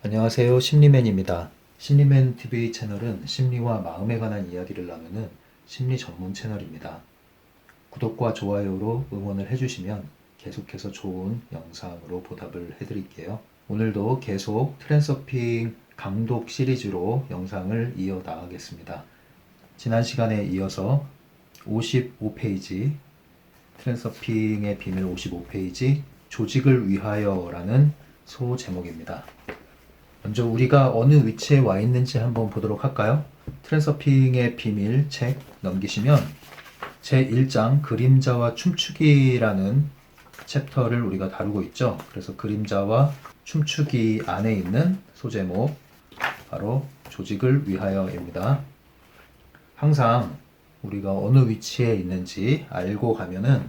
안녕하세요. 심리맨입니다. 심리맨 TV 채널은 심리와 마음에 관한 이야기를 나누는 심리 전문 채널입니다. 구독과 좋아요로 응원을 해주시면 계속해서 좋은 영상으로 보답을 해드릴게요. 오늘도 계속 트랜서핑 강독 시리즈로 영상을 이어나가겠습니다. 지난 시간에 이어서 55페이지 트랜서핑의 비밀 55페이지 조직을 위하여라는 소 제목입니다. 먼저 우리가 어느 위치에 와 있는지 한번 보도록 할까요? 트랜서핑의 비밀 책 넘기시면 제1장 그림자와 춤추기라는 챕터를 우리가 다루고 있죠. 그래서 그림자와 춤추기 안에 있는 소제목 바로 조직을 위하여입니다. 항상 우리가 어느 위치에 있는지 알고 가면은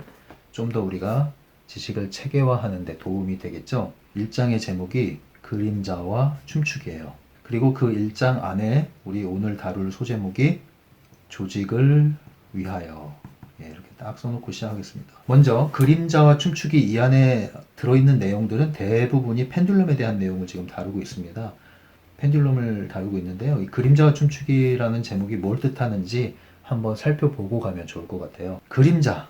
좀 더 우리가 지식을 체계화하는 데 도움이 되겠죠. 1장의 제목이 그림자와 춤추기예요. 그리고 그 1장 안에 우리 오늘 다룰 소제목이 조직을 위하여, 이렇게 딱 써놓고 시작하겠습니다. 먼저 그림자와 춤추기 이 안에 들어있는 내용들은 대부분이 펜듈럼에 대한 내용을 지금 다루고 있습니다. 펜듈럼을 다루고 있는데요. 이 그림자와 춤추기라는 제목이 뭘 뜻하는지 한번 살펴보고 가면 좋을 것 같아요. 그림자,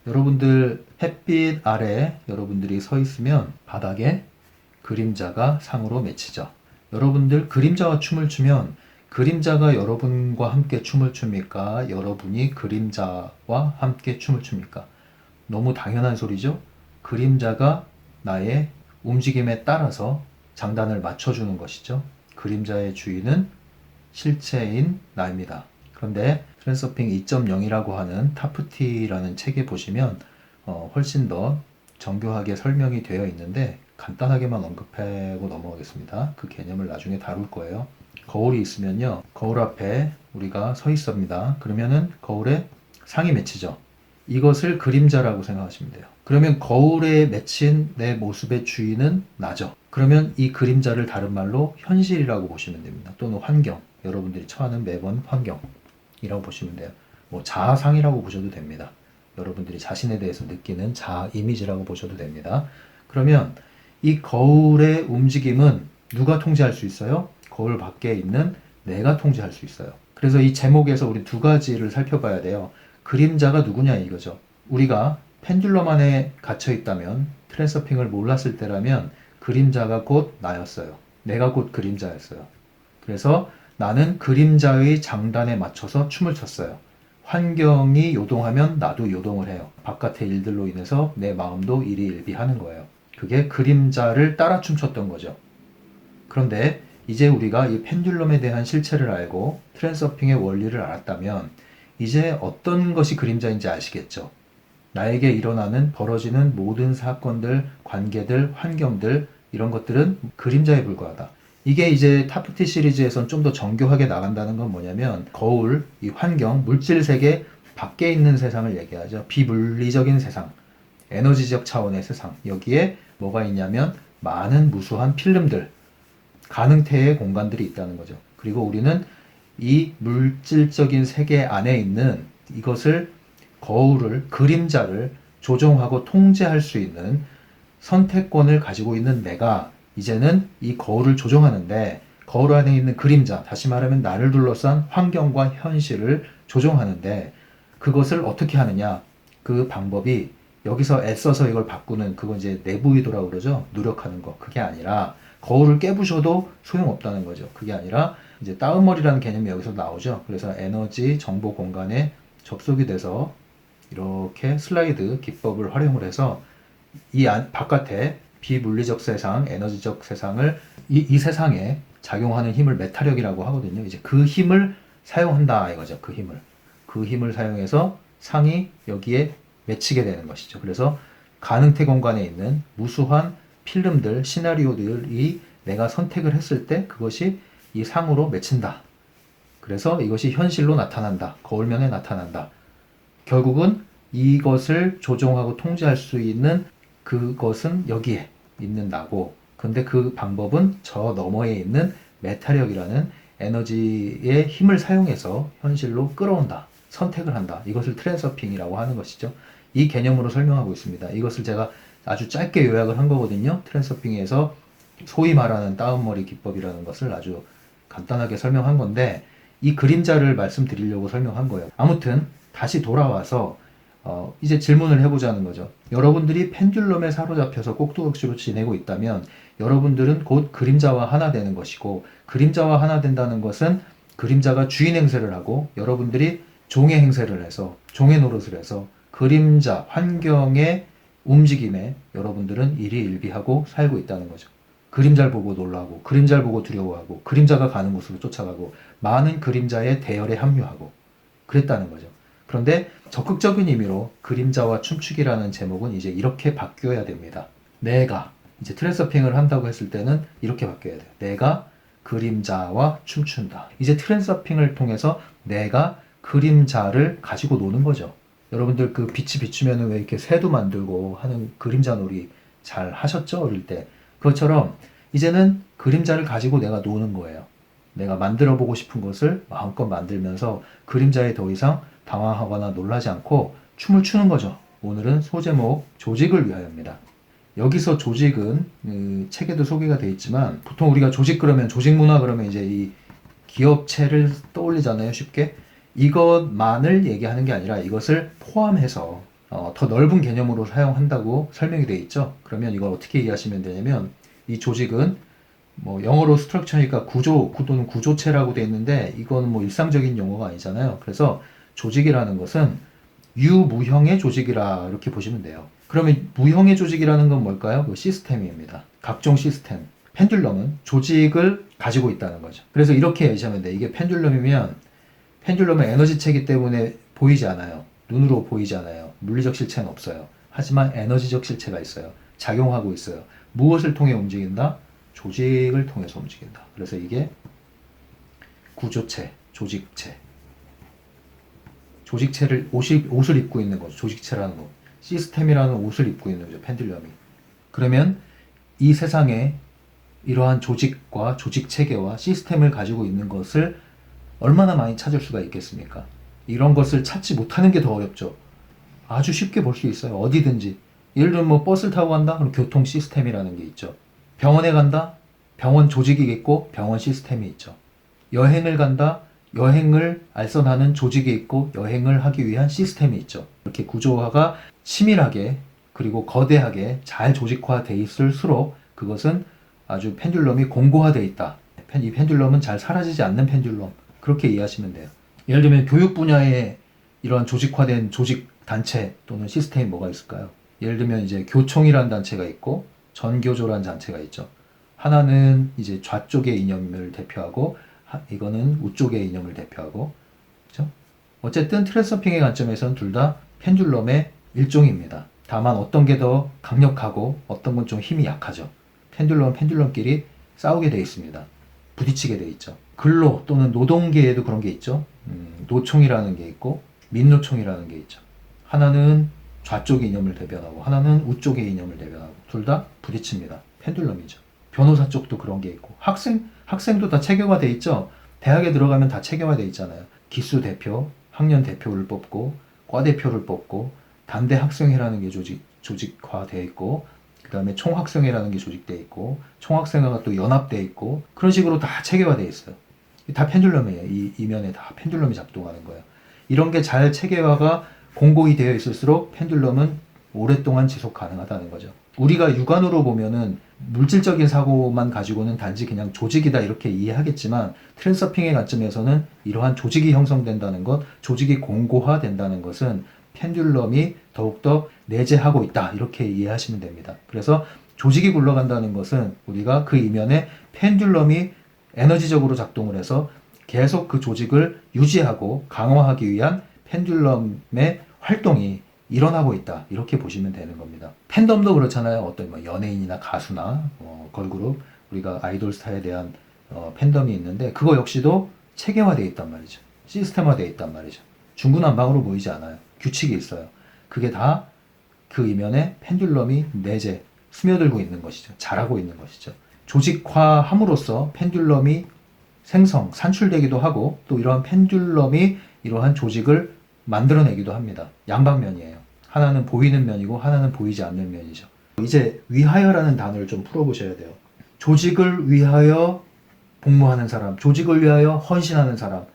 여러분들 햇빛 아래 여러분들이 서 있으면 바닥에 그림자가 상으로 맺히죠. 여러분들 그림자와 춤을 추면 그림자가 여러분과 함께 춤을 춥니까? 여러분이 그림자와 함께 춤을 춥니까? 너무 당연한 소리죠? 그림자가 나의 움직임에 따라서 장단을 맞춰주는 것이죠. 그림자의 주인은 실체인 나입니다. 그런데 트랜서핑 2.0이라고 하는 타프티라는 책에 보시면 훨씬 더 정교하게 설명이 되어 있는데 간단하게만 언급하고 넘어가겠습니다. 그 개념을 나중에 다룰 거예요. 거울이 있으면요. 거울 앞에 우리가 서 있습니다. 그러면은 거울에 상이 맺히죠. 이것을 그림자라고 생각하시면 돼요. 그러면 거울에 맺힌 내 모습의 주인은 나죠. 그러면 이 그림자를 다른 말로 현실이라고 보시면 됩니다. 또는 환경, 여러분들이 처하는 매번 환경이라고 보시면 돼요. 뭐 자아상이라고 보셔도 됩니다. 여러분들이 자신에 대해서 느끼는 자아 이미지라고 보셔도 됩니다. 그러면 이 거울의 움직임은 누가 통제할 수 있어요? 거울 밖에 있는 내가 통제할 수 있어요. 그래서 이 제목에서 우리 두 가지를 살펴봐야 돼요. 그림자가 누구냐 이거죠. 우리가 펜듈럼 안에 갇혀 있다면, 트랜서핑을 몰랐을 때라면 그림자가 곧 나였어요. 내가 곧 그림자였어요. 그래서 나는 그림자의 장단에 맞춰서 춤을 췄어요. 환경이 요동하면 나도 요동을 해요. 바깥의 일들로 인해서 내 마음도 일희일비하는 거예요. 그게 그림자를 따라 춤췄던 거죠. 그런데 이제 우리가 이 펜듈럼에 대한 실체를 알고 트랜서핑의 원리를 알았다면 이제 어떤 것이 그림자인지 아시겠죠? 나에게 일어나는 벌어지는 모든 사건들, 관계들, 환경들 이런 것들은 그림자에 불과하다. 이게 이제 타프티 시리즈에선 좀 더 정교하게 나간다는 건 뭐냐면 거울, 이 환경, 물질 세계 밖에 있는 세상을 얘기하죠. 비물리적인 세상, 에너지적 차원의 세상. 여기에 뭐가 있냐면 많은 무수한 필름들, 가능태의 공간들이 있다는 거죠. 그리고 우리는 이 물질적인 세계 안에 있는 이것을 거울을, 그림자를 조종하고 통제할 수 있는 선택권을 가지고 있는 내가 이제는 이 거울을 조종하는데 거울 안에 있는 그림자, 다시 말하면 나를 둘러싼 환경과 현실을 조종하는데 그것을 어떻게 하느냐? 그 방법이 여기서 애써서 이걸 바꾸는 그건 이제 내부 의도라고 그러죠. 노력하는 거. 그게 아니라 거울을 깨부셔도 소용없다는 거죠. 그게 아니라 이제 다운머리라는 개념이 여기서 나오죠. 그래서 에너지 정보 공간에 접속이 돼서 이렇게 슬라이드 기법을 활용을 해서 이 바깥에 비물리적 세상, 에너지적 세상을 이 세상에 작용하는 힘을 메타력이라고 하거든요. 이제 그 힘을 사용한다 이거죠. 그 힘을 사용해서 상이 여기에 맺히게 되는 것이죠. 그래서 가능태 공간에 있는 무수한 필름들, 시나리오들이 내가 선택을 했을 때 그것이 이 상으로 맺힌다. 그래서 이것이 현실로 나타난다. 거울면에 나타난다. 결국은 이것을 조종하고 통제할 수 있는 그것은 여기에 있는 나고, 근데 그 방법은 저 너머에 있는 메타력이라는 에너지의 힘을 사용해서 현실로 끌어온다. 선택을 한다. 이것을 트랜서핑이라고 하는 것이죠. 이 개념으로 설명하고 있습니다. 이것을 제가 아주 짧게 요약을 한 거거든요. 트랜서핑에서 소위 말하는 다운머리 기법이라는 것을 아주 간단하게 설명한 건데, 이 그림자를 말씀드리려고 설명한 거예요. 아무튼 다시 돌아와서 이제 질문을 해보자는 거죠. 여러분들이 펜듈럼에 사로잡혀서 꼭두각시로 지내고 있다면 여러분들은 곧 그림자와 하나 되는 것이고, 그림자와 하나 된다는 것은 그림자가 주인 행세를 하고 여러분들이 종의 행세를 해서, 종의 노릇을 해서 그림자, 환경의 움직임에 여러분들은 일희일비하고 살고 있다는 거죠. 그림자를 보고 놀라고, 그림자를 보고 두려워하고, 그림자가 가는 곳으로 쫓아가고, 많은 그림자의 대열에 합류하고 그랬다는 거죠. 그런데 적극적인 의미로 그림자와 춤추기라는 제목은 이제 이렇게 바뀌어야 됩니다. 내가 이제 트랜서핑을 한다고 했을 때는 이렇게 바뀌어야 돼요. 내가 그림자와 춤춘다. 이제 트랜서핑을 통해서 내가 그림자를 가지고 노는 거죠. 여러분들 그 빛이 비추면 왜 이렇게 새도 만들고 하는 그림자 놀이 잘 하셨죠? 어릴 때. 그것처럼 이제는 그림자를 가지고 내가 노는 거예요. 내가 만들어 보고 싶은 것을 마음껏 만들면서 그림자에 더 이상 당황하거나 놀라지 않고 춤을 추는 거죠. 오늘은 소제목 조직을 위하여입니다. 여기서 조직은 책에도 소개가 되어 있지만, 보통 우리가 조직 그러면, 조직 문화 그러면 이제 이 기업체를 떠올리잖아요, 쉽게. 이것만을 얘기하는 게 아니라 이것을 포함해서 더 넓은 개념으로 사용한다고 설명이 되어 있죠. 그러면 이걸 어떻게 이해하시면 되냐면, 이 조직은 뭐 영어로 스트럭처니까 구조 또는 구조체라고 되어 있는데, 이건 뭐 일상적인 용어가 아니잖아요. 그래서 조직이라는 것은 유무형의 조직이라 이렇게 보시면 돼요. 그러면 무형의 조직이라는 건 뭘까요? 그 시스템입니다. 각종 시스템. 펜듈럼은 조직을 가지고 있다는 거죠. 그래서 이렇게 얘기하면 돼. 이게 펜듈럼이면, 펜듈럼은 에너지체이기 때문에 보이지 않아요. 눈으로 보이지 않아요. 물리적 실체는 없어요. 하지만 에너지적 실체가 있어요. 작용하고 있어요. 무엇을 통해 움직인다? 조직을 통해서 움직인다. 그래서 이게 구조체, 조직체. 조직체를 옷을 입고 있는 거죠. 조직체라는 거. 시스템이라는 옷을 입고 있는 거죠. 펜듈럼이. 그러면 이 세상에 이러한 조직과 조직 체계와 시스템을 가지고 있는 것을 얼마나 많이 찾을 수가 있겠습니까? 이런 것을 찾지 못하는 게 더 어렵죠. 아주 쉽게 볼 수 있어요. 어디든지. 예를 들면 뭐 버스를 타고 간다? 그럼 교통 시스템이라는 게 있죠. 병원에 간다? 병원 조직이 있고 병원 시스템이 있죠. 여행을 간다? 여행을 알선하는 조직이 있고 여행을 하기 위한 시스템이 있죠. 이렇게 구조화가 치밀하게 그리고 거대하게 잘 조직화되어 있을수록 그것은 아주 펜듈럼이 공고화되어 있다. 이 펜듈럼은 잘 사라지지 않는 펜듈럼. 그렇게 이해하시면 돼요. 예를 들면 교육 분야에 이런 조직화된 조직 단체 또는 시스템이 뭐가 있을까요? 예를 들면 이제 교총이라는 단체가 있고 전교조라는 단체가 있죠. 하나는 이제 좌쪽의 이념을 대표하고 이거는 우쪽의 이념을 대표하고, 그렇죠? 어쨌든 트랜서핑의 관점에서는 둘 다 펜듈럼의 일종입니다. 다만 어떤 게 더 강력하고 어떤 건 좀 힘이 약하죠. 펜듈럼끼리 싸우게 되어 있습니다. 부딪히게 되어 있죠. 근로 또는 노동계에도 그런 게 있죠. 노총이라는 게 있고 민노총이라는 게 있죠. 하나는 좌쪽 이념을 대변하고 하나는 우쪽의 이념을 대변하고 둘 다 부딪힙니다. 펜듈럼이죠. 변호사 쪽도 그런 게 있고 학생도 다 체계화돼 있죠. 대학에 들어가면 다 체계화돼 있잖아요. 기수 대표, 학년 대표를 뽑고 과 대표를 뽑고 단대 학생회라는 게 조직화돼 있고, 그 다음에 총학생회라는 게 조직돼 있고 총학생회가 또 연합돼 있고, 그런 식으로 다 체계화돼 있어요. 다 펜듈럼이에요. 이 이면에 다 펜듈럼이 작동하는 거예요. 이런 게 잘 체계화가 공고히 되어 있을수록 펜듈럼은 오랫동안 지속 가능하다는 거죠. 우리가 육안으로 보면은 물질적인 사고만 가지고는 단지 그냥 조직이다 이렇게 이해하겠지만, 트랜서핑의 관점에서는 이러한 조직이 형성된다는 것, 조직이 공고화된다는 것은 펜듈럼이 더욱더 내재하고 있다 이렇게 이해하시면 됩니다. 그래서 조직이 굴러간다는 것은 우리가 그 이면에 펜듈럼이 에너지적으로 작동을 해서 계속 그 조직을 유지하고 강화하기 위한 펜듈럼의 활동이 일어나고 있다 이렇게 보시면 되는 겁니다. 팬덤도 그렇잖아요. 어떤 뭐 연예인이나 가수나 걸그룹, 우리가 아이돌 스타에 대한 팬덤이 있는데 그거 역시도 체계화되어 있단 말이죠. 시스템화되어 있단 말이죠. 중구난방으로 보이지 않아요. 규칙이 있어요. 그게 다 그 이면에 펜듈럼이 내재 스며들고 있는 것이죠. 자라고 있는 것이죠. 조직화함으로써 펜듈럼이 산출되기도 하고, 또 이러한 펜듈럼이 이러한 조직을 만들어내기도 합니다. 양방면이에요. 하나는 보이는 면이고 하나는 보이지 않는 면이죠. 이제 위하여라는 단어를 좀 풀어보셔야 돼요. 조직을 위하여 복무하는 사람, 조직을 위하여 헌신하는 사람.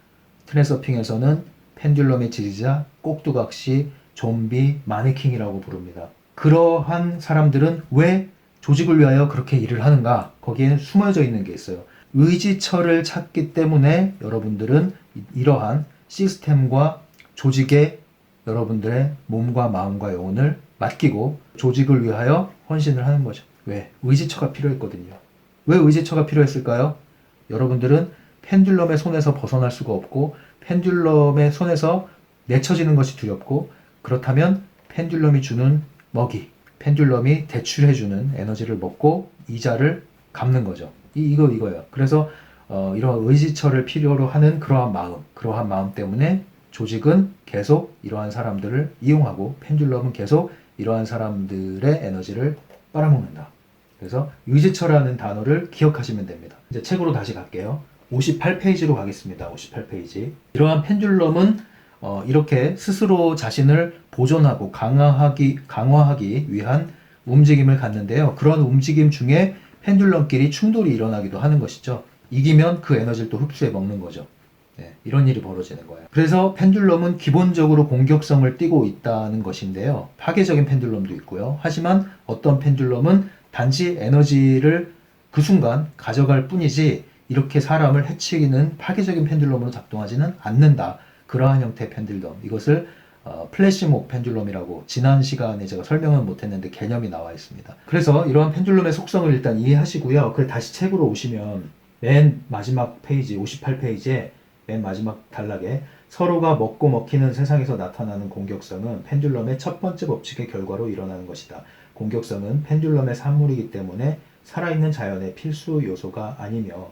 트랜서핑에서는 펜듈럼의 지지자, 꼭두각시, 좀비, 마네킹이라고 부릅니다. 그러한 사람들은 왜 조직을 위하여 그렇게 일을 하는가? 거기에 숨어져 있는 게 있어요. 의지처를 찾기 때문에 여러분들은 이러한 시스템과 조직에 여러분들의 몸과 마음과 영혼을 맡기고 조직을 위하여 헌신을 하는 거죠. 왜? 의지처가 필요했거든요. 왜 의지처가 필요했을까요? 여러분들은 펜듈럼의 손에서 벗어날 수가 없고 펜듈럼의 손에서 내쳐지는 것이 두렵고 그렇다면 펜듈럼이 주는 먹이, 펜듈럼이 대출해주는 에너지를 먹고 이자를 갚는 거죠. 이거예요. 그래서 이러한 의지처를 필요로 하는 그러한 마음 때문에 조직은 계속 이러한 사람들을 이용하고 펜듈럼은 계속 이러한 사람들의 에너지를 빨아먹는다. 그래서 의지처라는 단어를 기억하시면 됩니다. 이제 책으로 다시 갈게요. 58페이지로 가겠습니다. 58페이지. 이러한 펜듈럼은 이렇게 스스로 자신을 보존하고 강화하기 위한 움직임을 갖는데요. 그런 움직임 중에 펜듈럼끼리 충돌이 일어나기도 하는 것이죠. 이기면 그 에너지를 또 흡수해 먹는 거죠. 네, 이런 일이 벌어지는 거예요. 그래서 펜듈럼은 기본적으로 공격성을 띠고 있다는 것인데요. 파괴적인 펜듈럼도 있고요. 하지만 어떤 펜듈럼은 단지 에너지를 그 순간 가져갈 뿐이지 이렇게 사람을 해치기는 파괴적인 펜듈럼으로 작동하지는 않는다. 그러한 형태의 펜듈럼. 이것을 플래시몹 펜듈럼이라고 지난 시간에 제가 설명은 못했는데 개념이 나와 있습니다. 그래서 이러한 펜듈럼의 속성을 일단 이해하시고요. 그걸 다시 책으로 오시면 맨 마지막 페이지 58페이지에 맨 마지막 단락에 서로가 먹고 먹히는 세상에서 나타나는 공격성은 펜듈럼의 첫 번째 법칙의 결과로 일어나는 것이다. 공격성은 펜듈럼의 산물이기 때문에 살아있는 자연의 필수 요소가 아니며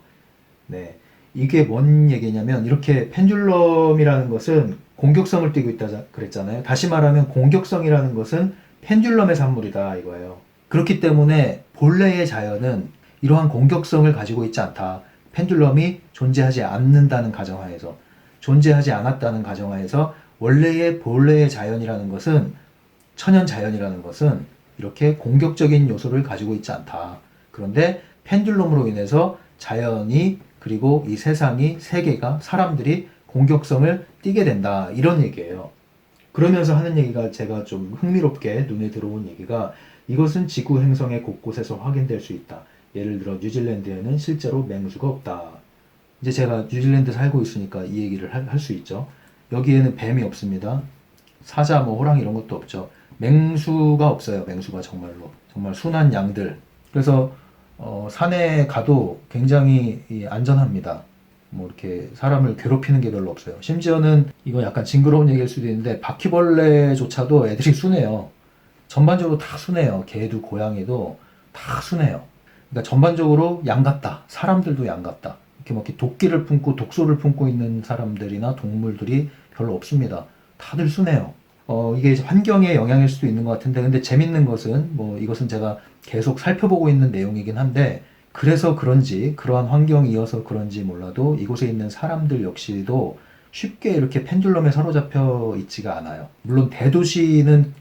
네, 이게 뭔 얘기냐면 이렇게 펜듈럼이라는 것은 공격성을 띠고 있다 그랬잖아요. 다시 말하면 공격성이라는 것은 펜듈럼의 산물이다 이거예요. 그렇기 때문에 본래의 자연은 이러한 공격성을 가지고 있지 않다. 펜듈럼이 존재하지 않는다는 가정하에서 존재하지 않았다는 가정하에서 본래의 자연이라는 것은 천연 자연이라는 것은 이렇게 공격적인 요소를 가지고 있지 않다. 그런데 펜듈럼으로 인해서 자연이 그리고 이 세상이 세계가 사람들이 공격성을 띠게 된다 이런 얘기예요. 그러면서 하는 얘기가 제가 좀 흥미롭게 눈에 들어온 얘기가 이것은 지구 행성의 곳곳에서 확인될 수 있다. 예를 들어 뉴질랜드에는 실제로 맹수가 없다. 이제 제가 뉴질랜드 살고 있으니까 이 얘기를 할 수 있죠. 여기에는 뱀이 없습니다. 사자, 호랑이 이런 것도 없죠. 맹수가 없어요. 맹수가 정말로. 정말 순한 양들. 그래서 산에 가도 굉장히 안전합니다. 뭐 이렇게 사람을 괴롭히는 게 별로 없어요. 심지어는 이거 약간 징그러운 얘기일 수도 있는데 바퀴벌레조차도 애들이 순해요. 전반적으로 다 순해요. 개도 고양이도 다 순해요. 그러니까 전반적으로 양 같다. 사람들도 양 같다. 이렇게 막 도끼를 품고 독소를 품고 있는 사람들이나 동물들이 별로 없습니다. 다들 순해요. 이게 환경의 영향일 수도 있는 것 같은데 근데 재밌는 것은 뭐 이것은 제가 계속 살펴보고 있는 내용이긴 한데 그래서 그런지 그러한 환경이어서 그런지 몰라도 이곳에 있는 사람들 역시도 쉽게 이렇게 펜듈럼에 사로잡혀 있지가 않아요. 물론 대도시는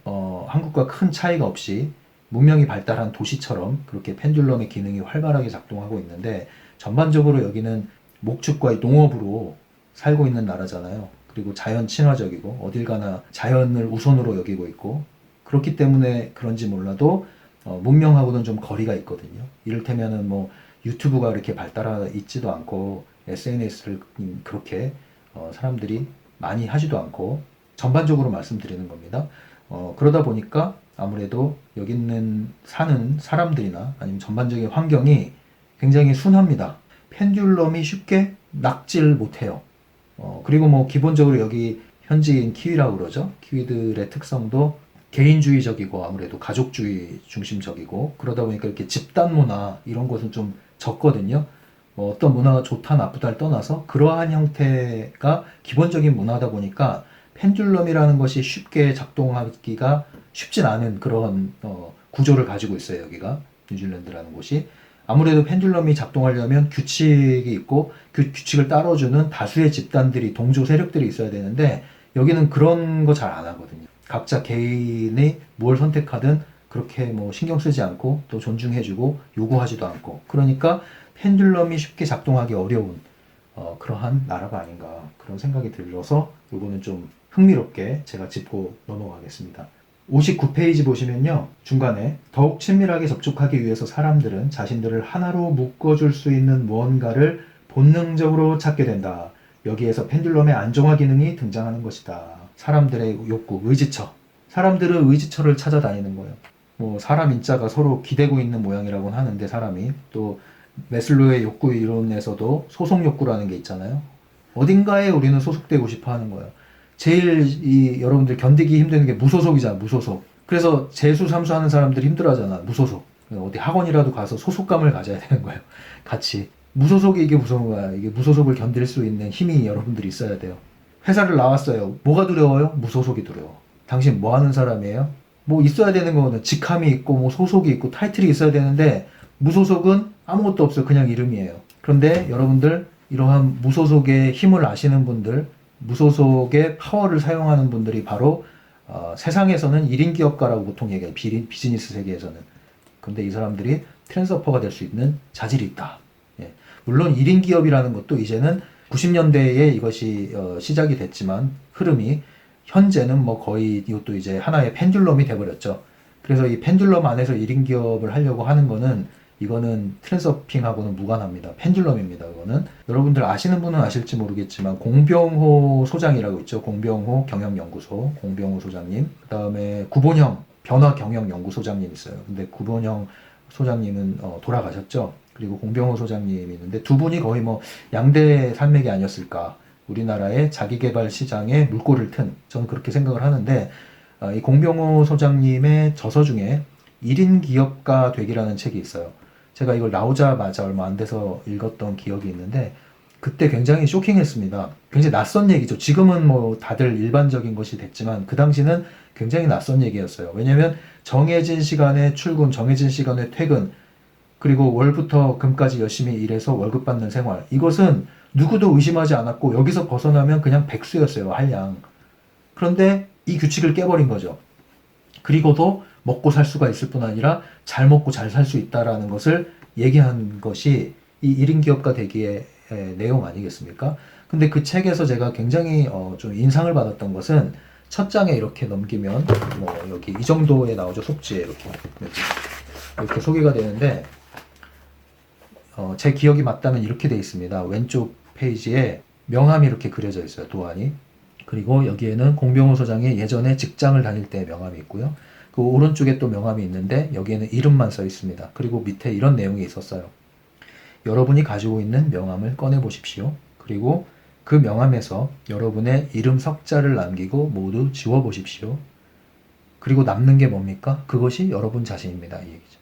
한국과 큰 차이가 없이 문명이 발달한 도시처럼 그렇게 펜듈럼의 기능이 활발하게 작동하고 있는데 전반적으로 여기는 목축과 농업으로 살고 있는 나라잖아요. 그리고 자연 친화적이고 어딜 가나 자연을 우선으로 여기고 있고 그렇기 때문에 그런지 몰라도 문명하고는 좀 거리가 있거든요. 이를테면은 뭐 유튜브가 이렇게 발달해 있지도 않고 SNS를 그렇게 사람들이 많이 하지도 않고 전반적으로 말씀드리는 겁니다. 그러다 보니까 아무래도 여기 사는 사람들이나 아니면 전반적인 환경이 굉장히 순합니다. 펜듈럼이 쉽게 낙질 못해요. 그리고 뭐 기본적으로 여기 현지인 키위라고 그러죠. 키위들의 특성도 개인주의적이고 아무래도 가족주의 중심적이고 그러다 보니까 이렇게 집단 문화 이런 것은 좀 적거든요. 뭐 어떤 문화가 좋다 나쁘다를 떠나서 그러한 형태가 기본적인 문화다 보니까 펜듈럼이라는 것이 쉽게 작동하기가 쉽진 않은 그런 구조를 가지고 있어요. 여기가 뉴질랜드라는 곳이. 아무래도 펜듈럼이 작동하려면 규칙이 있고 그 규칙을 따라주는 다수의 집단들이 동조 세력들이 있어야 되는데 여기는 그런 거 잘 안 하거든요. 각자 개인이 뭘 선택하든 그렇게 뭐 신경 쓰지 않고 또 존중해주고 요구하지도 않고, 그러니까 펜듈럼이 쉽게 작동하기 어려운 그러한 나라가 아닌가 그런 생각이 들어서 요거는 좀 흥미롭게 제가 짚고 넘어가겠습니다. 59페이지 보시면요, 중간에 더욱 친밀하게 접촉하기 위해서 사람들은 자신들을 하나로 묶어줄 수 있는 무언가를 본능적으로 찾게 된다. 여기에서 펜듈럼의 안정화 기능이 등장하는 것이다. 사람들의 욕구, 의지처. 사람들은 의지처를 찾아다니는 거예요. 뭐 사람 인자가 서로 기대고 있는 모양이라고는 하는데, 사람이 또 매슬로의 욕구 이론에서도 소속 욕구라는 게 있잖아요. 어딘가에 우리는 소속되고 싶어 하는 거예요. 제일 여러분들 견디기 힘든 게 무소속이잖아, 무소속. 그래서 재수, 삼수 하는 사람들이 힘들어 하잖아, 무소속. 어디 학원이라도 가서 소속감을 가져야 되는 거예요. 같이. 무소속이 이게 무서운 거야. 이게 무소속을 견딜 수 있는 힘이 여러분들이 있어야 돼요. 회사를 나왔어요. 뭐가 두려워요? 무소속이 두려워. 당신 뭐 하는 사람이에요? 뭐 있어야 되는 거는 직함이 있고 뭐 소속이 있고 타이틀이 있어야 되는데, 무소속은 아무것도 없어요. 그냥 이름이에요. 그런데 여러분들, 이러한 무소속의 힘을 아시는 분들, 무소속의 파워를 사용하는 분들이 바로 세상에서는 1인 기업가라고 보통 얘기해요. 비즈니스 세계에서는. 근데 이 사람들이 트랜스퍼가 될 수 있는 자질이 있다. 예. 물론 1인 기업이라는 것도 이제는 90년대에 이것이 시작이 됐지만, 흐름이 현재는 뭐 거의 이것도 이제 하나의 펜듈럼이 돼버렸죠. 그래서 이 펜듈럼 안에서 1인 기업을 하려고 하는 거는, 이거는 트랜서핑하고는 무관합니다. 펜듈럼입니다. 이거는 여러분들 아시는 분은 아실지 모르겠지만, 공병호 소장이라고 있죠. 공병호 경영연구소 공병호 소장님, 그 다음에 구본형 변화경영연구소장님 있어요. 근데 구본형 소장님은 돌아가셨죠. 그리고 공병호 소장님이 있는데, 두 분이 거의 뭐 양대 산맥이 아니었을까. 우리나라의 자기개발 시장에 물꼬를 튼, 저는 그렇게 생각을 하는데, 이 공병호 소장님의 저서 중에 1인 기업가 되기라는 책이 있어요. 제가 이걸 나오자마자 얼마 안 돼서 읽었던 기억이 있는데, 그때 굉장히 쇼킹했습니다. 굉장히 낯선 얘기죠. 지금은 뭐 다들 일반적인 것이 됐지만, 그 당시는 굉장히 낯선 얘기였어요. 왜냐면 정해진 시간에 출근, 정해진 시간에 퇴근, 그리고 월부터 금까지 열심히 일해서 월급 받는 생활, 이것은 누구도 의심하지 않았고, 여기서 벗어나면 그냥 백수였어요, 한량. 그런데 이 규칙을 깨버린 거죠. 그리고도 먹고 살 수가 있을 뿐 아니라 잘 먹고 잘 살 수 있다라는 것을 얘기한 것이 이 1인 기업가 되기의 내용 아니겠습니까? 근데 그 책에서 제가 굉장히 좀 인상을 받았던 것은, 첫 장에 이렇게 넘기면 뭐 여기 이 정도에 나오죠. 속지에 이렇게 소개가 되는데, 제 기억이 맞다면 이렇게 돼 있습니다. 왼쪽 페이지에 명함이 이렇게 그려져 있어요. 도안이. 그리고 여기에는 공병호 소장이 예전에 직장을 다닐 때 명함이 있고요. 그 오른쪽에 또 명함이 있는데, 여기에는 이름만 써 있습니다. 그리고 밑에 이런 내용이 있었어요. 여러분이 가지고 있는 명함을 꺼내 보십시오. 그리고 그 명함에서 여러분의 이름 석자를 남기고 모두 지워 보십시오. 그리고 남는 게 뭡니까? 그것이 여러분 자신입니다. 이 얘기죠.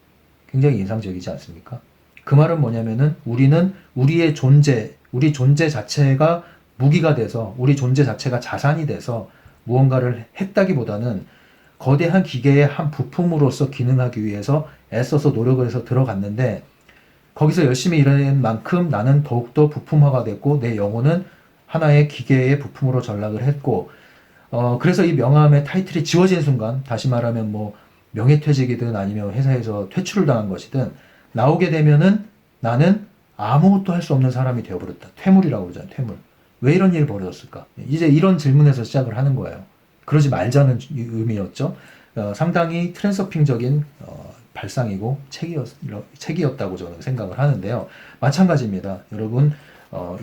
굉장히 인상적이지 않습니까? 그 말은 뭐냐면은, 우리는 우리의 존재, 우리 존재 자체가 무기가 돼서, 우리 존재 자체가 자산이 돼서 무언가를 했다기보다는, 거대한 기계의 한 부품으로서 기능하기 위해서 애써서 노력을 해서 들어갔는데, 거기서 열심히 일한 만큼 나는 더욱더 부품화가 됐고, 내 영혼은 하나의 기계의 부품으로 전락을 했고, 그래서 이 명함의 타이틀이 지워진 순간, 다시 말하면 뭐 명예퇴직이든 아니면 회사에서 퇴출을 당한 것이든, 나오게 되면은 나는 아무것도 할 수 없는 사람이 되어버렸다. 퇴물이라고 그러잖아요. 퇴물. 왜 이런 일이 벌어졌을까? 이제 이런 질문에서 시작을 하는 거예요. 그러지 말자는 의미였죠. 상당히 트랜서핑적인 발상이고 책이었다고 저는 생각을 하는데요. 마찬가지입니다. 여러분,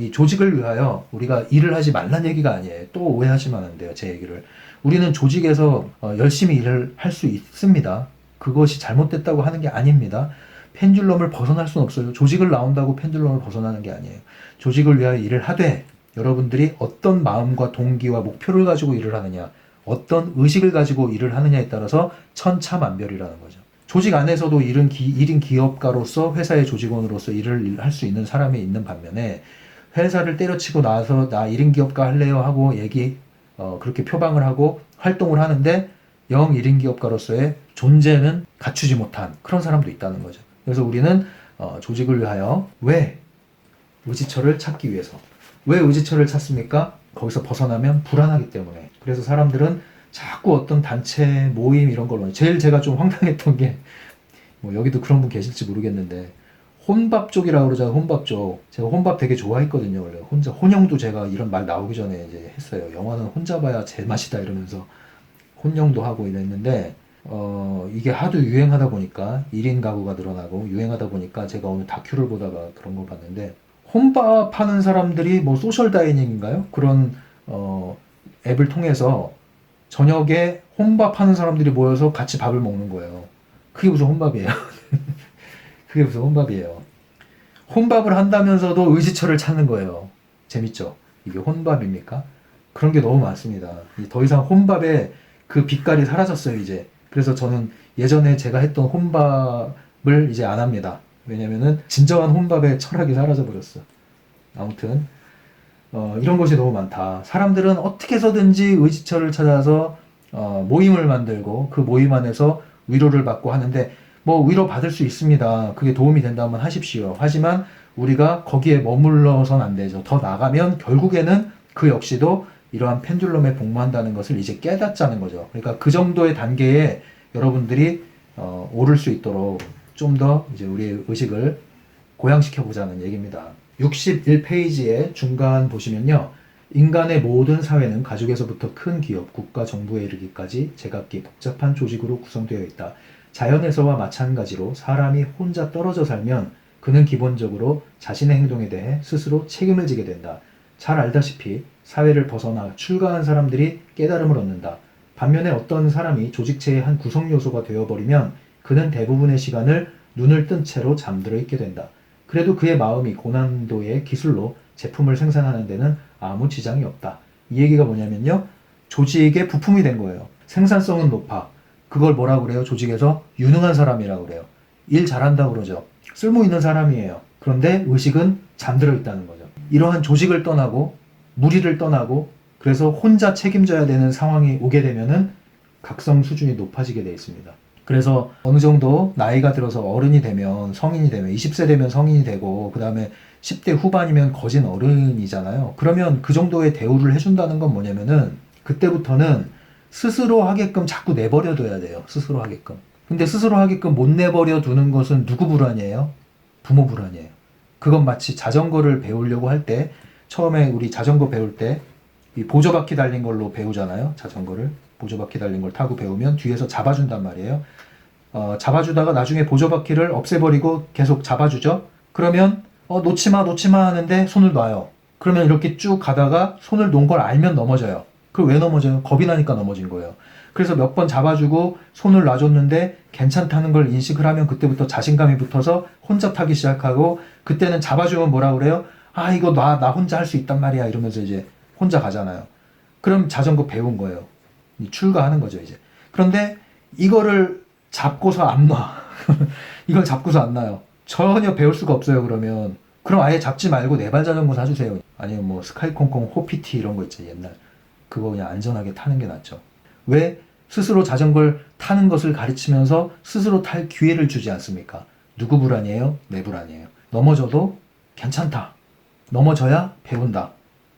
이 조직을 위하여 우리가 일을 하지 말란 얘기가 아니에요. 또 오해하시면 안 돼요. 제 얘기를. 우리는 조직에서 열심히 일을 할 수 있습니다. 그것이 잘못됐다고 하는 게 아닙니다. 펜듈럼을 벗어날 수는 없어요. 조직을 나온다고 펜듈럼을 벗어나는 게 아니에요. 조직을 위하여 일을 하되, 여러분들이 어떤 마음과 동기와 목표를 가지고 일을 하느냐, 어떤 의식을 가지고 일을 하느냐에 따라서 천차만별이라는 거죠. 조직 안에서도 1인 기업가로서, 회사의 조직원으로서 일을 할 수 있는 사람이 있는 반면에, 회사를 때려치고 나와서 나 1인 기업가 할래요 하고 그렇게 표방을 하고 활동을 하는데, 영 1인 기업가로서의 존재는 갖추지 못한 그런 사람도 있다는 거죠. 그래서 우리는 조직을 위하여, 왜? 의지처를 찾기 위해서. 왜 의지처를 찾습니까? 거기서 벗어나면 불안하기 때문에. 그래서 사람들은 자꾸 어떤 단체 모임 이런 걸로 제일 제가 좀 황당했던 게 뭐 여기도 그런 분 계실지 모르겠는데 혼밥 쪽이라고 그러잖아요. 혼밥 쪽. 제가 혼밥 되게 좋아했거든요. 원래 혼자 혼영도 제가 이런 말 나오기 전에 이제 했어요. 영화는 혼자 봐야 제맛이다 이러면서 혼영도 하고 이랬는데 이게 하도 유행하다 보니까 1인 가구가 늘어나고 유행하다 보니까 제가 오늘 다큐를 보다가 그런 걸 봤는데 혼밥 하는 사람들이 뭐 소셜 다이닝인가요? 그런 앱을 통해서 저녁에 혼밥 하는 사람들이 모여서 같이 밥을 먹는 거예요. 그게 무슨 혼밥이에요? 그게 무슨 혼밥이에요? 혼밥을 한다면서도 의지처를 찾는 거예요. 재밌죠? 이게 혼밥입니까? 그런 게 너무 많습니다. 더 이상 혼밥의 그 빛깔이 사라졌어요, 이제. 그래서 저는 예전에 제가 했던 혼밥을 이제 안 합니다. 왜냐면은 진정한 혼밥의 철학이 사라져 버렸어. 아무튼 이런 것이 너무 많다. 사람들은 어떻게 해서든지 의지처를 찾아서 모임을 만들고 그 모임 안에서 위로를 받고 하는데 뭐 위로 받을 수 있습니다. 그게 도움이 된다면 하십시오. 하지만 우리가 거기에 머물러선 안 되죠. 더 나가면 결국에는 그 역시도 이러한 펜듈럼에 복무한다는 것을 이제 깨닫자는 거죠. 그러니까 그 정도의 단계에 여러분들이 오를 수 있도록 좀 더 이제 우리의 의식을 고양시켜 보자는 얘기입니다. 61페이지의 중간 보시면요. 인간의 모든 사회는 가족에서부터 큰 기업, 국가, 정부에 이르기까지 제각기 복잡한 조직으로 구성되어 있다. 자연에서와 마찬가지로 사람이 혼자 떨어져 살면 그는 기본적으로 자신의 행동에 대해 스스로 책임을 지게 된다. 잘 알다시피 사회를 벗어나 출가한 사람들이 깨달음을 얻는다. 반면에 어떤 사람이 조직체의 한 구성 요소가 되어버리면 그는 대부분의 시간을 눈을 뜬 채로 잠들어 있게 된다. 그래도 그의 마음이 고난도의 기술로 제품을 생산하는 데는 아무 지장이 없다. 이 얘기가 뭐냐면요. 조직의 부품이 된 거예요. 생산성은 높아. 그걸 뭐라고 그래요? 조직에서 유능한 사람이라고 그래요. 일 잘한다고 그러죠. 쓸모 있는 사람이에요. 그런데 의식은 잠들어 있다는 거죠. 이러한 조직을 떠나고 무리를 떠나고 그래서 혼자 책임져야 되는 상황이 오게 되면은 각성 수준이 높아지게 되어 있습니다. 그래서 어느 정도 나이가 들어서 어른이 되면 성인이 되면 20세 되면 성인이 되고 그 다음에 10대 후반이면 거진 어른이잖아요. 그러면 그 정도의 대우를 해준다는 건 뭐냐면은 그때부터는 스스로 하게끔 자꾸 내버려 둬야 돼요. 스스로 하게끔. 근데 스스로 하게끔 못 내버려 두는 것은 누구 불안이에요? 부모 불안이에요. 그건 마치 자전거를 배우려고 할 때 처음에 우리 자전거 배울 때 이 보조바퀴 달린 걸로 배우잖아요. 자전거를. 보조바퀴 달린 걸 타고 배우면 뒤에서 잡아준단 말이에요. 잡아주다가 나중에 보조바퀴를 없애버리고 계속 잡아주죠. 그러면 놓지마 하는데 손을 놔요. 그러면 이렇게 쭉 가다가 손을 놓은 걸 알면 넘어져요. 그럼 왜 넘어져요? 겁이 나니까 넘어진 거예요. 그래서 몇 번 잡아주고 손을 놔줬는데 괜찮다는 걸 인식을 하면 그때부터 자신감이 붙어서 혼자 타기 시작하고 그때는 잡아주면 뭐라 그래요? 아 이거 나 혼자 할 수 있단 말이야 이러면서 이제 혼자 가잖아요. 그럼 자전거 배운 거예요. 출가하는 거죠 이제. 그런데 이거를 잡고서 안 놔. 이걸 잡고서 안 놔요. 전혀 배울 수가 없어요. 그러면 그럼 아예 잡지 말고 네발 자전거 사주세요. 아니면 뭐 스카이콩콩 호피티 이런 거 있죠 옛날. 그거 그냥 안전하게 타는 게 낫죠. 왜 스스로 자전거를 타는 것을 가르치면서 스스로 탈 기회를 주지 않습니까? 누구 불안이에요? 내 불안이에요. 넘어져도 괜찮다. 넘어져야 배운다.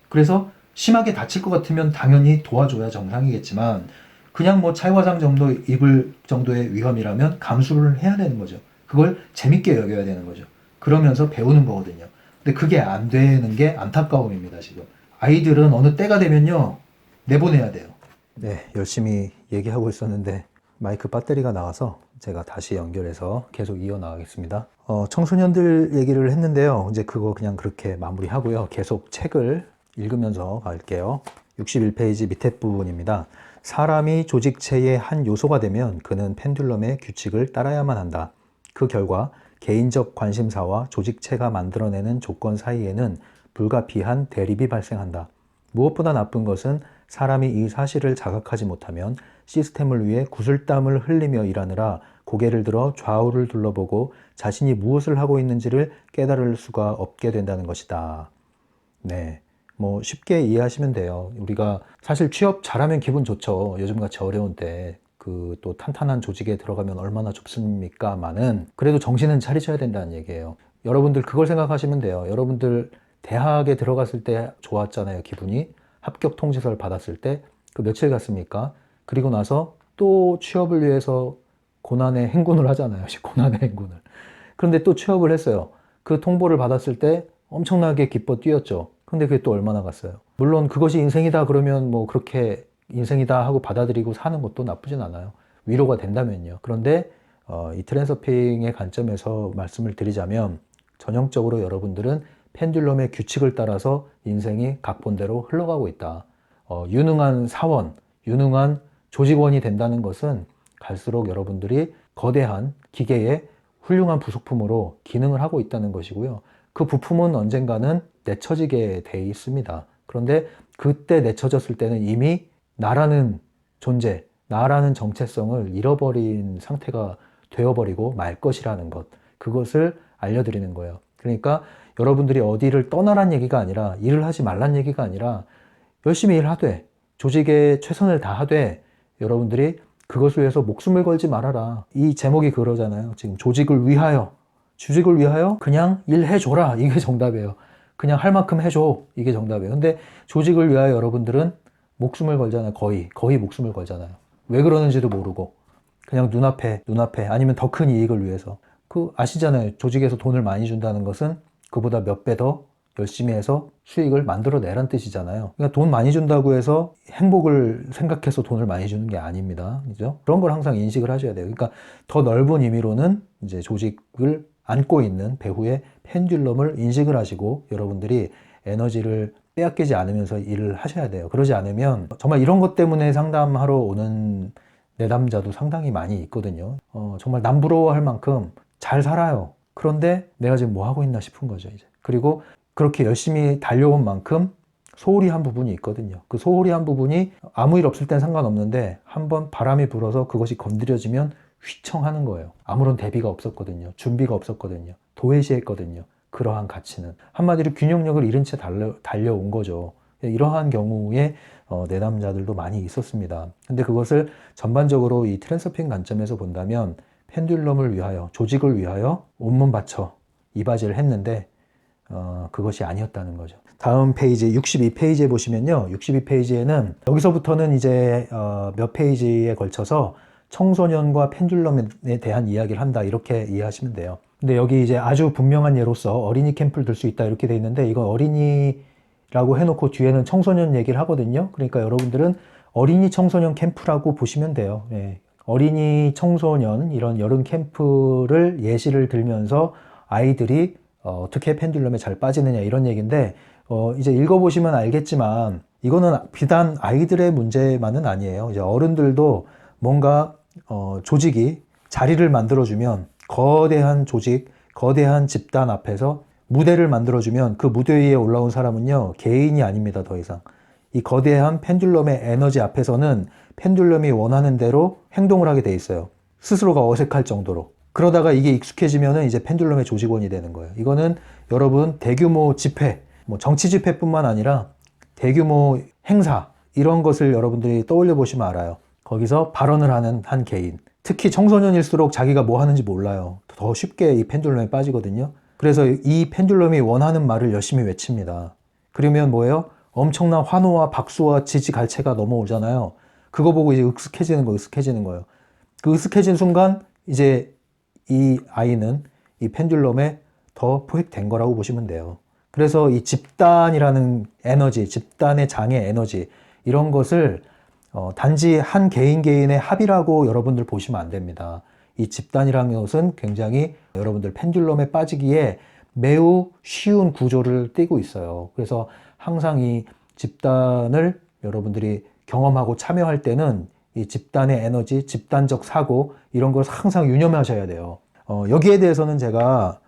그래서 심하게 다칠 것 같으면 당연히 도와줘야 정상이겠지만 그냥 뭐 찰과상 정도 입을 정도의 위험이라면 감수를 해야 되는 거죠. 그걸 재밌게 여겨야 되는 거죠. 그러면서 배우는 거거든요. 근데 그게 안 되는 게 안타까움입니다, 지금. 아이들은 어느 때가 되면요, 내보내야 돼요. 네, 열심히 얘기하고 있었는데 마이크 배터리가 나와서 제가 다시 연결해서 계속 이어나가겠습니다. 청소년들 얘기를 했는데요. 이제 그거 그냥 그렇게 마무리하고요. 계속 책을 읽으면서 갈게요. 61페이지 밑에 부분입니다. 사람이 조직체의 한 요소가 되면 그는 펜듈럼의 규칙을 따라야만 한다. 그 결과 개인적 관심사와 조직체가 만들어내는 조건 사이에는 불가피한 대립이 발생한다. 무엇보다 나쁜 것은 사람이 이 사실을 자각하지 못하면 시스템을 위해 구슬땀을 흘리며 일하느라 고개를 들어 좌우를 둘러보고 자신이 무엇을 하고 있는지를 깨달을 수가 없게 된다는 것이다. 네. 뭐 쉽게 이해하시면 돼요. 우리가 사실 취업 잘하면 기분 좋죠. 요즘같이 어려운 때 그 또 탄탄한 조직에 들어가면 얼마나 좋습니까만은 그래도 정신은 차리셔야 된다는 얘기예요. 여러분들 그걸 생각하시면 돼요. 여러분들 대학에 들어갔을 때 좋았잖아요. 기분이 합격 통지서를 받았을 때 그 며칠 갔습니까? 그리고 나서 또 취업을 위해서 고난의 행군을 하잖아요. 고난의 행군을. 그런데 또 취업을 했어요. 그 통보를 받았을 때 엄청나게 기뻐 뛰었죠. 근데 그게 또 얼마나 갔어요. 물론 그것이 인생이다 그러면 뭐 그렇게 인생이다 하고 받아들이고 사는 것도 나쁘진 않아요. 위로가 된다면요. 그런데 이 트랜서핑의 관점에서 말씀을 드리자면 전형적으로 여러분들은 펜듈럼의 규칙을 따라서 인생이 각본대로 흘러가고 있다. 유능한 사원, 유능한 조직원이 된다는 것은 갈수록 여러분들이 거대한 기계의 훌륭한 부속품으로 기능을 하고 있다는 것이고요. 그 부품은 언젠가는 내쳐지게 돼 있습니다. 그런데 그때 내쳐졌을 때는 이미 나라는 존재, 나라는 정체성을 잃어버린 상태가 되어버리고 말 것이라는 것, 그것을 알려드리는 거예요. 그러니까 여러분들이 어디를 떠나란 얘기가 아니라, 일을 하지 말란 얘기가 아니라 열심히 일하되 조직에 최선을 다하되 여러분들이 그것을 위해서 목숨을 걸지 말아라. 이 제목이 그러잖아요. 지금 조직을 위하여, 조직을 위하여 그냥 일해줘라. 이게 정답이에요. 그냥 할 만큼 해줘. 이게 정답이에요. 근데 조직을 위하여 여러분들은 목숨을 걸잖아요. 거의 목숨을 걸잖아요. 왜 그러는지도 모르고 그냥 눈앞에 아니면 더 큰 이익을 위해서. 아시잖아요. 조직에서 돈을 많이 준다는 것은 그보다 몇 배 더 열심히 해서 수익을 만들어내란 뜻이잖아요. 그러니까 돈 많이 준다고 해서 행복을 생각해서 돈을 많이 주는 게 아닙니다. 그죠? 그런 걸 항상 인식을 하셔야 돼요. 그러니까 더 넓은 의미로는 이제 조직을 안고 있는 배후의 펜듈럼을 인식을 하시고 여러분들이 에너지를 빼앗기지 않으면서 일을 하셔야 돼요. 그러지 않으면 정말 이런 것 때문에 상담하러 오는 내담자도 상당히 많이 있거든요. 정말 남부러워할 만큼 잘 살아요. 그런데 내가 지금 뭐 하고 있나 싶은 거죠, 이제. 그리고 그렇게 열심히 달려온 만큼 소홀히 한 부분이 있거든요. 그 소홀히 한 부분이 아무 일 없을 땐 상관없는데 한번 바람이 불어서 그것이 건드려지면 휘청하는 거예요. 아무런 대비가 없었거든요. 준비가 없었거든요. 도외시했거든요. 그러한 가치는. 한마디로 균형력을 잃은 채 달려온 거죠. 이러한 경우에 내담자들도 많이 있었습니다. 근데 그것을 전반적으로 이 트랜서핑 관점에서 본다면 펜듈럼을 위하여, 조직을 위하여 온몸 바쳐 이바지를 했는데 그것이 아니었다는 거죠. 다음 페이지 62페이지에 보시면요. 62페이지에는 여기서부터는 이제 몇 페이지에 걸쳐서 청소년과 펜듈럼에 대한 이야기를 한다, 이렇게 이해하시면 돼요. 근데 여기 이제 아주 분명한 예로서 어린이 캠프를 들 수 있다 이렇게 돼 있는데, 이건 어린이라고 해놓고 뒤에는 청소년 얘기를 하거든요. 그러니까 여러분들은 어린이 청소년 캠프라고 보시면 돼요. 네. 어린이 청소년 이런 여름 캠프를 예시를 들면서 아이들이 어떻게 펜듈럼에 잘 빠지느냐 이런 얘기인데, 이제 읽어보시면 알겠지만 이거는 비단 아이들의 문제만은 아니에요. 이제 어른들도 뭔가 조직이 자리를 만들어주면, 거대한 조직, 거대한 집단 앞에서 무대를 만들어주면 그 무대 위에 올라온 사람은요, 개인이 아닙니다. 더 이상 이 거대한 펜듈럼의 에너지 앞에서는 펜듈럼이 원하는 대로 행동을 하게 돼 있어요. 스스로가 어색할 정도로. 그러다가 이게 익숙해지면은 이제 펜듈럼의 조직원이 되는 거예요. 이거는 여러분 대규모 집회, 뭐 정치 집회뿐만 아니라 대규모 행사, 이런 것을 여러분들이 떠올려 보시면 알아요. 거기서 발언을 하는 한 개인, 특히 청소년일수록 자기가 뭐 하는지 몰라요. 더 쉽게 이 펜듈럼에 빠지거든요. 그래서 이 펜듈럼이 원하는 말을 열심히 외칩니다. 그러면 뭐예요? 엄청난 환호와 박수와 지지 갈채가 넘어오잖아요. 그거 보고 이제 익숙해지는 거예요. 그 익숙해진 순간 이제 이 아이는 이 펜듈럼에 더 포획된 거라고 보시면 돼요. 그래서 이 집단이라는 에너지, 집단의 장의 에너지, 이런 것을 단지 한 개인의 합이라고 여러분들 보시면 안 됩니다. 이 집단이라는 것은 굉장히 여러분들 펜듈럼에 빠지기에 매우 쉬운 구조를 띠고 있어요. 그래서 항상 이 집단을 여러분들이 경험하고 참여할 때는 이 집단의 에너지, 집단적 사고, 이런 걸 항상 유념하셔야 돼요. 여기에 대해서는 제가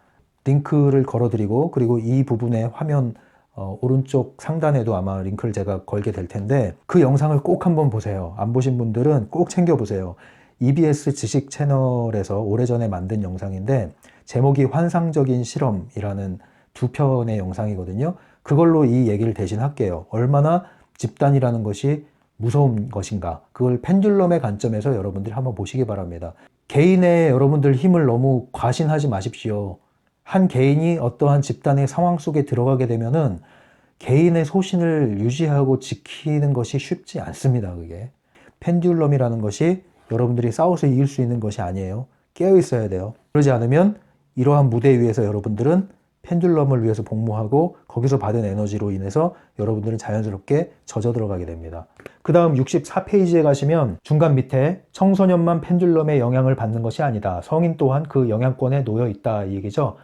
링크를 걸어드리고, 그리고 이 부분의 화면 오른쪽 상단에도 아마 링크를 제가 걸게 될 텐데, 그 영상을 꼭 한번 보세요. 안 보신 분들은 꼭 챙겨보세요. EBS 지식 채널에서 오래전에 만든 영상인데, 제목이 환상적인 실험이라는 2편의 영상이거든요. 그걸로 이 얘기를 대신 할게요. 얼마나 집단이라는 것이 무서운 것인가, 그걸 펜듈럼의 관점에서 여러분들이 한번 보시기 바랍니다. 개인의 여러분들 힘을 너무 과신하지 마십시오. 한 개인이 어떠한 집단의 상황 속에 들어가게 되면은 개인의 소신을 유지하고 지키는 것이 쉽지 않습니다. 그게 펜듈럼이라는 것이 여러분들이 싸워서 이길 수 있는 것이 아니에요. 깨어 있어야 돼요. 그러지 않으면 이러한 무대 위에서 여러분들은 펜듈럼을 위해서 복무하고 거기서 받은 에너지로 인해서 여러분들은 자연스럽게 젖어 들어가게 됩니다. 그 다음 64페이지에 가시면 중간 밑에 청소년만 펜듈럼의 영향을 받는 것이 아니다. 성인 또한 그 영향권에 놓여 있다. 이 얘기죠.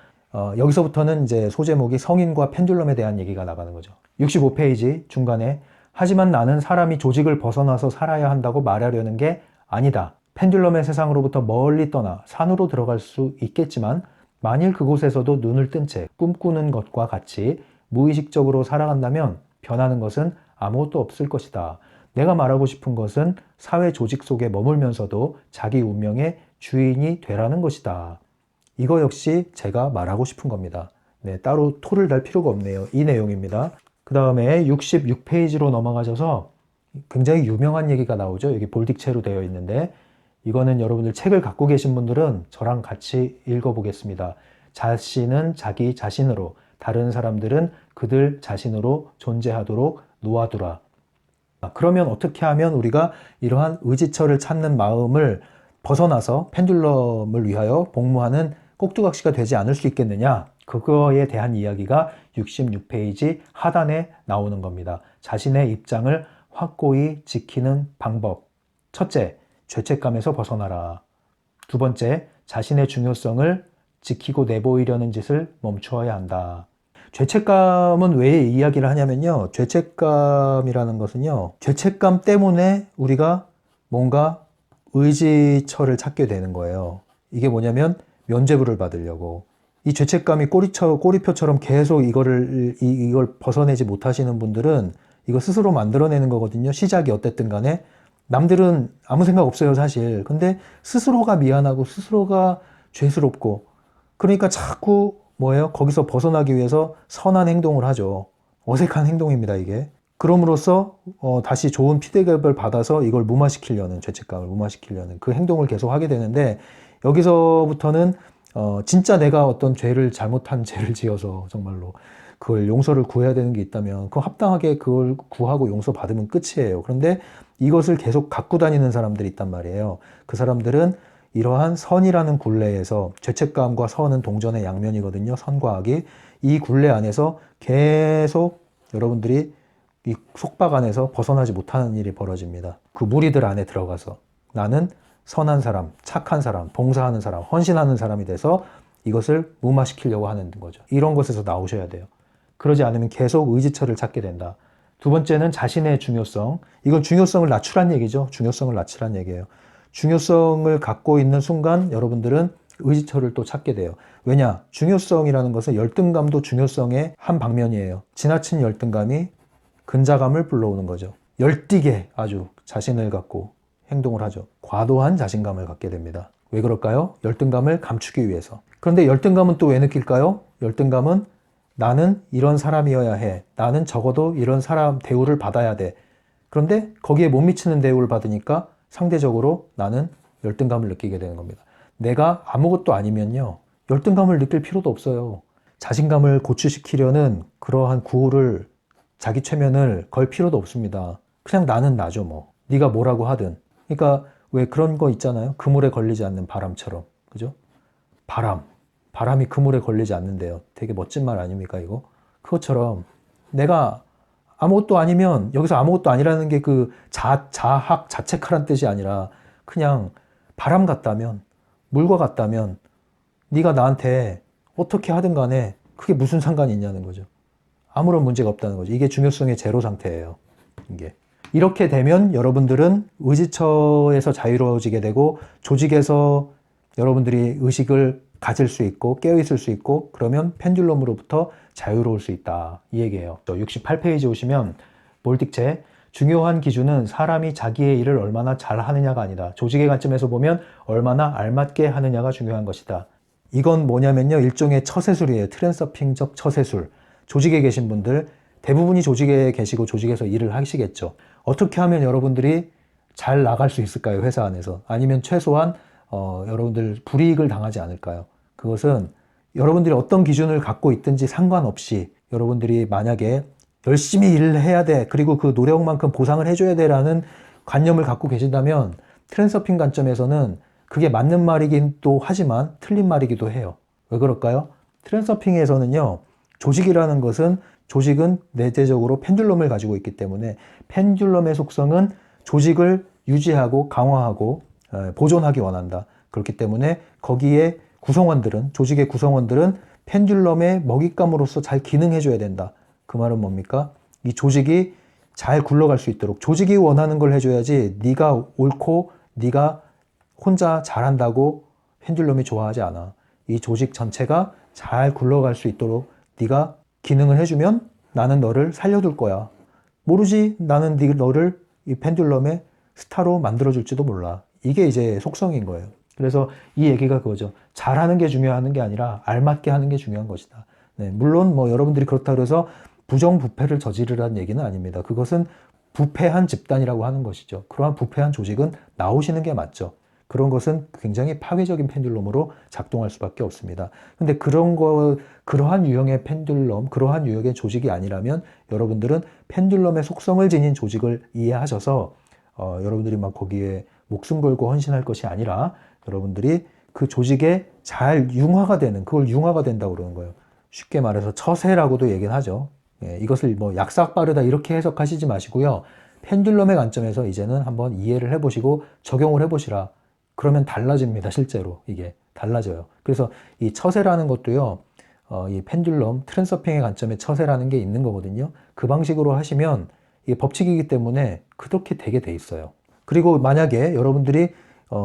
여기서부터는 이제 소제목이 성인과 펜듈럼에 대한 얘기가 나가는 거죠. 65페이지 중간에 하지만 나는 사람이 조직을 벗어나서 살아야 한다고 말하려는 게 아니다. 펜듈럼의 세상으로부터 멀리 떠나 산으로 들어갈 수 있겠지만 만일 그곳에서도 눈을 뜬 채 꿈꾸는 것과 같이 무의식적으로 살아간다면 변하는 것은 아무것도 없을 것이다. 내가 말하고 싶은 것은 사회 조직 속에 머물면서도 자기 운명의 주인이 되라는 것이다. 이거 역시 제가 말하고 싶은 겁니다. 네, 따로 토를 달 필요가 없네요. 이 내용입니다. 그 다음에 66페이지로 넘어가셔서 굉장히 유명한 얘기가 나오죠. 여기 볼딕체로 되어 있는데 이거는 여러분들 책을 갖고 계신 분들은 저랑 같이 읽어보겠습니다. 자신은 자기 자신으로, 다른 사람들은 그들 자신으로 존재하도록 놓아두라. 그러면 어떻게 하면 우리가 이러한 의지처를 찾는 마음을 벗어나서 펜듈럼을 위하여 복무하는 꼭두각시가 되지 않을 수 있겠느냐? 그거에 대한 이야기가 66페이지 하단에 나오는 겁니다. 자신의 입장을 확고히 지키는 방법. 첫째, 죄책감에서 벗어나라. 두 번째, 자신의 중요성을 지키고 내보이려는 짓을 멈추어야 한다. 죄책감은 왜 이야기를 하냐면요. 죄책감이라는 것은요. 죄책감 때문에 우리가 뭔가 의지처를 찾게 되는 거예요. 이게 뭐냐면 면죄부를 받으려고. 이 죄책감이 꼬리표처럼 계속 이걸 벗어내지 못하시는 분들은 이거 스스로 만들어내는 거거든요. 시작이 어땠든 간에. 남들은 아무 생각 없어요, 사실. 근데 스스로가 미안하고 스스로가 죄스럽고 그러니까 자꾸 뭐예요? 거기서 벗어나기 위해서 선한 행동을 하죠. 어색한 행동입니다, 이게. 그럼으로써 다시 좋은 피드백을 받아서 이걸 무마시키려는, 죄책감을 무마시키려는 그 행동을 계속 하게 되는데 여기서부터는 진짜 내가 어떤 잘못한 죄를 지어서 정말로 그걸 용서를 구해야 되는 게 있다면 그 합당하게 그걸 구하고 용서받으면 끝이에요. 그런데 이것을 계속 갖고 다니는 사람들이 있단 말이에요. 그 사람들은 이러한 선이라는 굴레에서, 죄책감과 선은 동전의 양면이거든요. 선과 악이. 이 굴레 안에서 계속 여러분들이 이 속박 안에서 벗어나지 못하는 일이 벌어집니다. 그 무리들 안에 들어가서 나는 선한 사람, 착한 사람, 봉사하는 사람, 헌신하는 사람이 돼서 이것을 무마시키려고 하는 거죠. 이런 것에서 나오셔야 돼요. 그러지 않으면 계속 의지처를 찾게 된다. 두 번째는 자신의 중요성. 이건 중요성을 낮추란 얘기죠. 중요성을 낮추란 얘기예요. 중요성을 갖고 있는 순간 여러분들은 의지처를 또 찾게 돼요. 왜냐? 중요성이라는 것은 열등감도 중요성의 한 방면이에요. 지나친 열등감이 근자감을 불러오는 거죠. 열띠게 아주 자신을 갖고 행동을 하죠. 과도한 자신감을 갖게 됩니다. 왜 그럴까요? 열등감을 감추기 위해서. 그런데 열등감은 또 왜 느낄까요? 열등감은 나는 이런 사람이어야 해. 나는 적어도 이런 사람 대우를 받아야 돼. 그런데 거기에 못 미치는 대우를 받으니까 상대적으로 나는 열등감을 느끼게 되는 겁니다. 내가 아무것도 아니면요. 열등감을 느낄 필요도 없어요. 자신감을 고취시키려는 그러한 구호를, 자기 최면을 걸 필요도 없습니다. 그냥 나는 나죠 뭐. 네가 뭐라고 하든. 그러니까 왜 그런 거 있잖아요. 그물에 걸리지 않는 바람처럼. 그죠? 바람이 그물에 걸리지 않는데요. 되게 멋진 말 아닙니까 이거? 그것처럼 내가 아무것도 아니면, 여기서 아무것도 아니라는 게 그 자학, 자책하란 뜻이 아니라 그냥 바람 같다면, 물과 같다면 네가 나한테 어떻게 하든 간에 그게 무슨 상관이 있냐는 거죠. 아무런 문제가 없다는 거죠. 이게 중요성의 제로 상태예요. 이게. 이렇게 되면 여러분들은 의지처에서 자유로워지게 되고 조직에서 여러분들이 의식을 가질 수 있고 깨어있을 수 있고 그러면 펜듈럼으로부터 자유로울 수 있다. 이 얘기예요. 68페이지 오시면 볼딕체 중요한 기준은 사람이 자기의 일을 얼마나 잘하느냐가 아니다. 조직의 관점에서 보면 얼마나 알맞게 하느냐가 중요한 것이다. 이건 뭐냐면요. 일종의 처세술이에요. 트랜서핑적 처세술. 조직에 계신 분들 대부분이 조직에 계시고 조직에서 일을 하시겠죠. 어떻게 하면 여러분들이 잘 나갈 수 있을까요? 회사 안에서. 아니면 최소한 여러분들 불이익을 당하지 않을까요? 그것은 여러분들이 어떤 기준을 갖고 있든지 상관없이 여러분들이 만약에 열심히 일을 해야 돼. 그리고 그 노력만큼 보상을 해줘야 돼라는 관념을 갖고 계신다면 트랜서핑 관점에서는 그게 맞는 말이긴 또 하지만 틀린 말이기도 해요. 왜 그럴까요? 트랜서핑에서는요, 조직은 내재적으로 펜듈럼을 가지고 있기 때문에 펜듈럼의 속성은 조직을 유지하고 강화하고 보존하기 원한다. 그렇기 때문에 거기에 조직의 구성원들은 펜듈럼의 먹잇감으로서 잘 기능해 줘야 된다. 그 말은 뭡니까? 이 조직이 잘 굴러갈 수 있도록 조직이 원하는 걸 해줘야지 네가 옳고 네가 혼자 잘한다고 펜듈럼이 좋아하지 않아. 이 조직 전체가 잘 굴러갈 수 있도록 네가 기능을 해주면 나는 너를 살려둘 거야. 모르지 나는 너를 이 펜듈럼의 스타로 만들어줄지도 몰라. 이게 이제 속성인 거예요. 그래서 이 얘기가 그거죠. 잘하는 게 중요한 게 아니라 알맞게 하는 게 중요한 것이다. 네, 물론 뭐 여러분들이 그렇다 그래서 부정부패를 저지르라는 얘기는 아닙니다. 그것은 부패한 집단이라고 하는 것이죠. 그러한 부패한 조직은 나오시는 게 맞죠. 그런 것은 굉장히 파괴적인 펜듈럼으로 작동할 수밖에 없습니다. 근데 그러한 유형의 펜듈럼, 그러한 유형의 조직이 아니라면 여러분들은 펜듈럼의 속성을 지닌 조직을 이해하셔서 여러분들이 막 거기에 목숨 걸고 헌신할 것이 아니라 여러분들이 그 조직에 잘 융화가 되는, 그걸 융화가 된다고 그러는 거예요. 쉽게 말해서 처세라고도 얘기는 하죠. 예, 이것을 뭐 약삭 빠르다 이렇게 해석하시지 마시고요. 펜듈럼의 관점에서 이제는 한번 이해를 해보시고 적용을 해보시라. 그러면 달라집니다. 실제로 이게 달라져요. 그래서 이 처세라는 것도요. 이 펜듈럼 트랜서핑의 관점에 처세라는 게 있는 거거든요. 그 방식으로 하시면 이게 법칙이기 때문에 그렇게 되게 돼 있어요. 그리고 만약에 여러분들이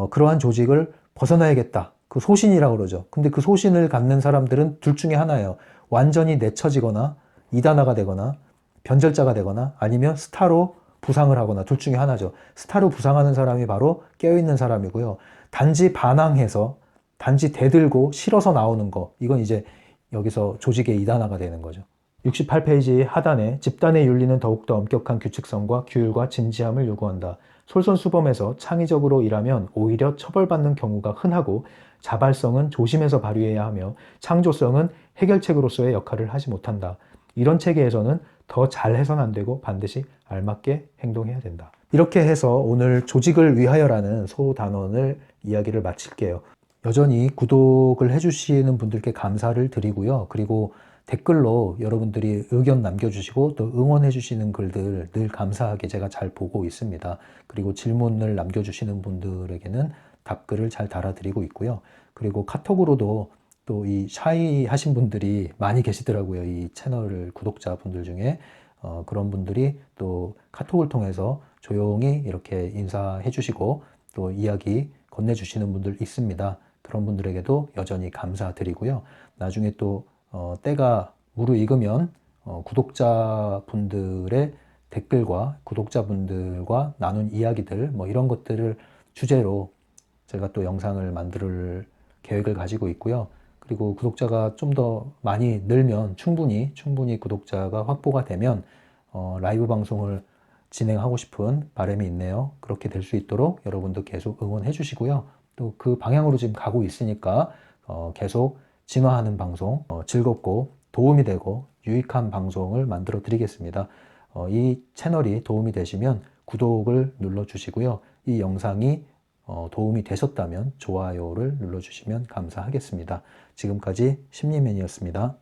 그러한 조직을 벗어나야겠다. 그 소신이라고 그러죠. 근데 그 소신을 갖는 사람들은 둘 중에 하나예요. 완전히 내쳐지거나 이단화가 되거나 변절자가 되거나 아니면 스타로 부상을 하거나 둘 중에 하나죠. 스타로 부상하는 사람이 바로 깨어있는 사람이고요. 단지 반항해서 단지 대들고 실어서 나오는 거, 이건 이제 여기서 조직의 이단화가 되는 거죠. 68페이지 하단에 집단의 윤리는 더욱더 엄격한 규칙성과 규율과 진지함을 요구한다. 솔선수범해서 창의적으로 일하면 오히려 처벌받는 경우가 흔하고 자발성은 조심해서 발휘해야 하며 창조성은 해결책으로서의 역할을 하지 못한다. 이런 체계에서는 더 잘해서는 안 되고 반드시 알맞게 행동해야 된다. 이렇게 해서 오늘 조직을 위하여라는 소단원을 이야기를 마칠게요. 여전히 구독을 해주시는 분들께 감사를 드리고요. 그리고 댓글로 여러분들이 의견 남겨주시고 또 응원해주시는 글들 늘 감사하게 제가 잘 보고 있습니다. 그리고 질문을 남겨주시는 분들에게는 답글을 잘 달아드리고 있고요. 그리고 카톡으로도 또 이 샤이 하신 분들이 많이 계시더라고요. 이 채널을 구독자분들 중에 그런 분들이 또 카톡을 통해서 조용히 이렇게 인사해 주시고 또 이야기 건네주시는 분들 있습니다. 그런 분들에게도 여전히 감사드리고요. 나중에 또 때가 무르익으면 구독자분들의 댓글과 구독자분들과 나눈 이야기들 뭐 이런 것들을 주제로 제가 또 영상을 만들 계획을 가지고 있고요. 그리고 구독자가 좀 더 많이 늘면 충분히 구독자가 확보가 되면 라이브 방송을 진행하고 싶은 바람이 있네요. 그렇게 될 수 있도록 여러분도 계속 응원해 주시고요. 또 그 방향으로 지금 가고 있으니까 계속 진화하는 방송, 즐겁고 도움이 되고 유익한 방송을 만들어 드리겠습니다. 이 채널이 도움이 되시면 구독을 눌러 주시고요. 이 영상이 도움이 되셨다면 좋아요를 눌러주시면 감사하겠습니다. 지금까지 심리맨이었습니다.